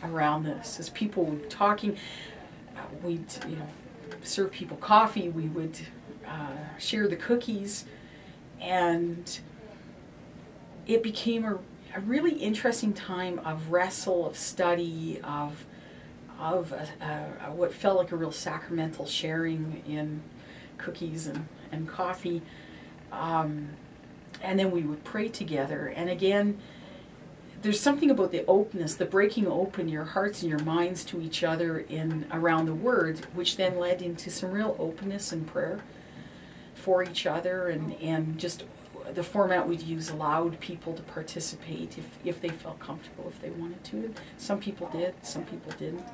around this. As people were talking, we'd serve people coffee, we would share the cookies, and it became a really interesting time of wrestle, of study, of what felt like a real sacramental sharing in cookies and coffee. And then we would pray together. And again, there's something about the openness, the breaking open your hearts and your minds to each other around the Word, which then led into some real openness in prayer for each other, and just the format we'd use allowed people to participate if they felt comfortable, if they wanted to. Some people did, some people didn't.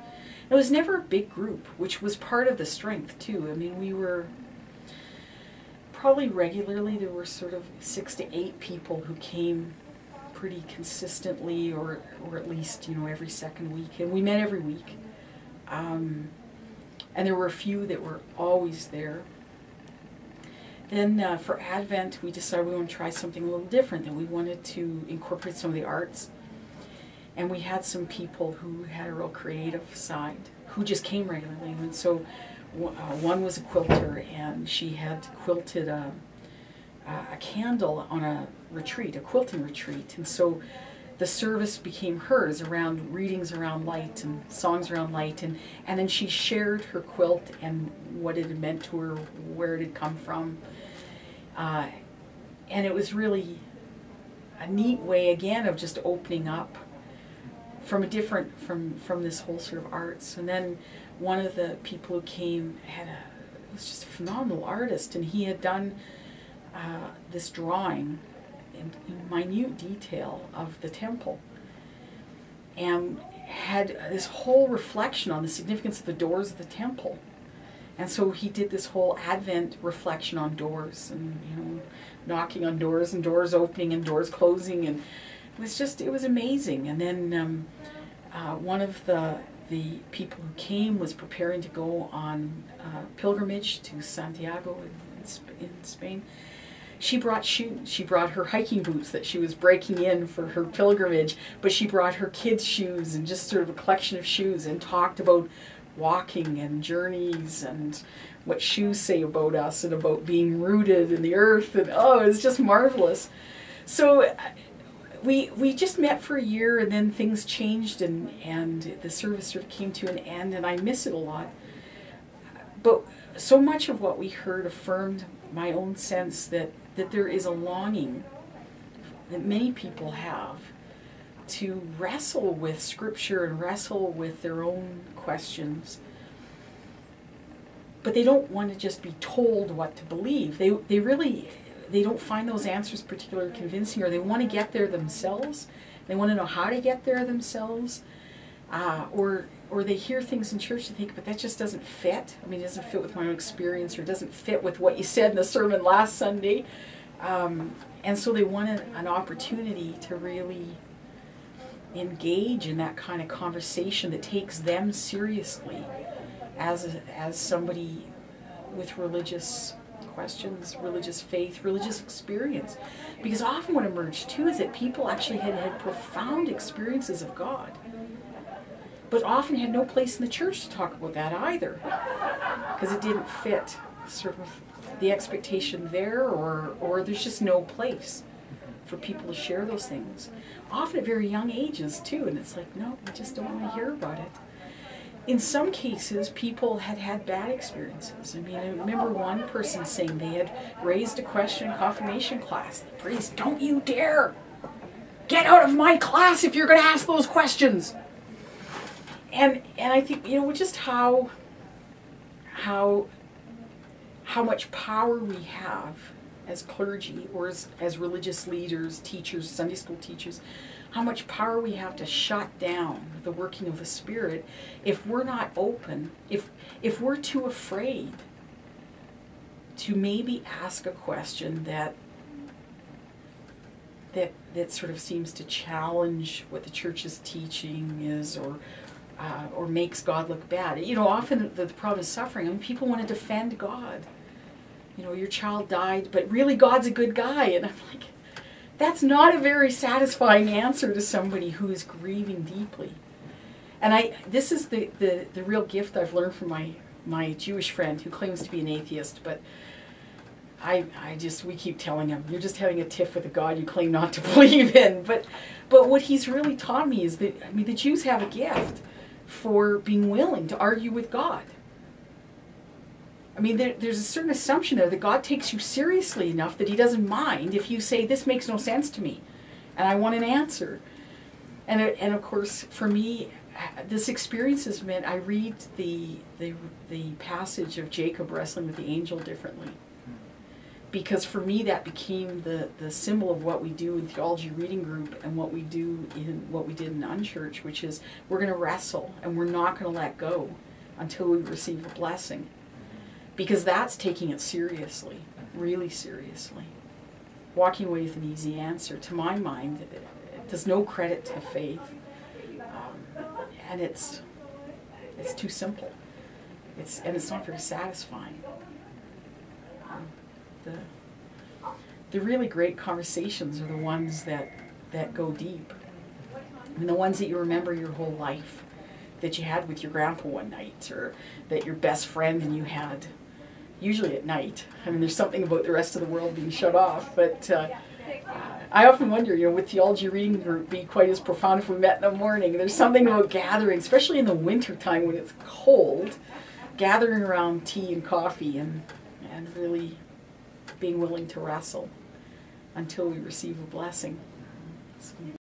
It was never a big group, which was part of the strength too. I mean, we were probably regularly, there were sort of 6 to 8 people who came pretty consistently, or at least, every second week. And we met every week. And there were a few that were always there. Then for Advent, we decided we want to try something a little different, that we wanted to incorporate some of the arts. And we had some people who had a real creative side, who just came regularly. And so one was a quilter, and she had quilted a candle on a retreat, a quilting retreat. And so the service became hers, around readings around light and songs around light. And then she shared her quilt and what it had meant to her, where it had come from. And it was really a neat way, again, of just opening up from from this whole sort of arts. And then one of the people who came was just a phenomenal artist, and he had done this drawing in minute detail of the temple, and had this whole reflection on the significance of the doors of the temple. And so he did this whole Advent reflection on doors, and knocking on doors and doors opening and doors closing, and it was amazing. And then one of the people who came was preparing to go on pilgrimage to Santiago in Spain. She brought shoes. She brought her hiking boots that she was breaking in for her pilgrimage, but she brought her kids' shoes and just sort of a collection of shoes, and talked about walking and journeys and what shoes say about us and about being rooted in the earth. And it was just marvelous. So we just met for a year, and then things changed, and the service sort of came to an end, and I miss it a lot. But so much of what we heard affirmed my own sense that there is a longing that many people have to wrestle with Scripture and wrestle with their own questions. But they don't want to just be told what to believe. They don't find those answers particularly convincing, or they want to get there themselves. They want to know how to get there themselves. Or they hear things in church and think, but that just doesn't fit. I mean, it doesn't fit with my own experience, or it doesn't fit with what you said in the sermon last Sunday. And so they want an opportunity to really engage in that kind of conversation that takes them seriously as somebody with religious questions, religious faith, religious experience. Because often what emerged too is that people actually had profound experiences of God, but often had no place in the church to talk about that either, because it didn't fit sort of the expectation there, or there's just no place for people to share those things. Often at very young ages too, and it's like, no, we just don't want to hear about it. In some cases, people had had bad experiences. I mean, I remember one person saying they had raised a question in confirmation class. The priest, don't you dare get out of my class if you're going to ask those questions. And I think, just how much power we have as clergy, or as religious leaders, teachers, Sunday school teachers, how much power we have to shut down the working of the Spirit if we're not open, if we're too afraid to maybe ask a question that sort of seems to challenge what the church's teaching is, or makes God look bad. Often the problem is suffering. I mean, people want to defend God. Your child died, but really God's a good guy. And I'm like, that's not a very satisfying answer to somebody who is grieving deeply. And this is the real gift I've learned from my Jewish friend who claims to be an atheist, but we keep telling him, you're just having a tiff with a God you claim not to believe in. But what he's really taught me is that, the Jews have a gift for being willing to argue with God. There's a certain assumption there that God takes you seriously enough that he doesn't mind if you say, this makes no sense to me, and I want an answer. And of course, for me, this experience has meant I read the passage of Jacob wrestling with the angel differently. Because for me, that became the symbol of what we do in theology reading group and what we did in UnChurch, which is we're going to wrestle and we're not going to let go until we receive a blessing. Because that's taking it seriously, really seriously. Walking away with an easy answer, to my mind, it does no credit to faith. And it's too simple. It's not very satisfying. The really great conversations are the ones that go deep. The ones that you remember your whole life, that you had with your grandpa one night, or that your best friend and you had, usually at night. There's something about the rest of the world being shut off, but I often wonder, would theology reading group be quite as profound if we met in the morning? There's something about gathering, especially in the winter time when it's cold, gathering around tea and coffee and really being willing to wrestle until we receive a blessing.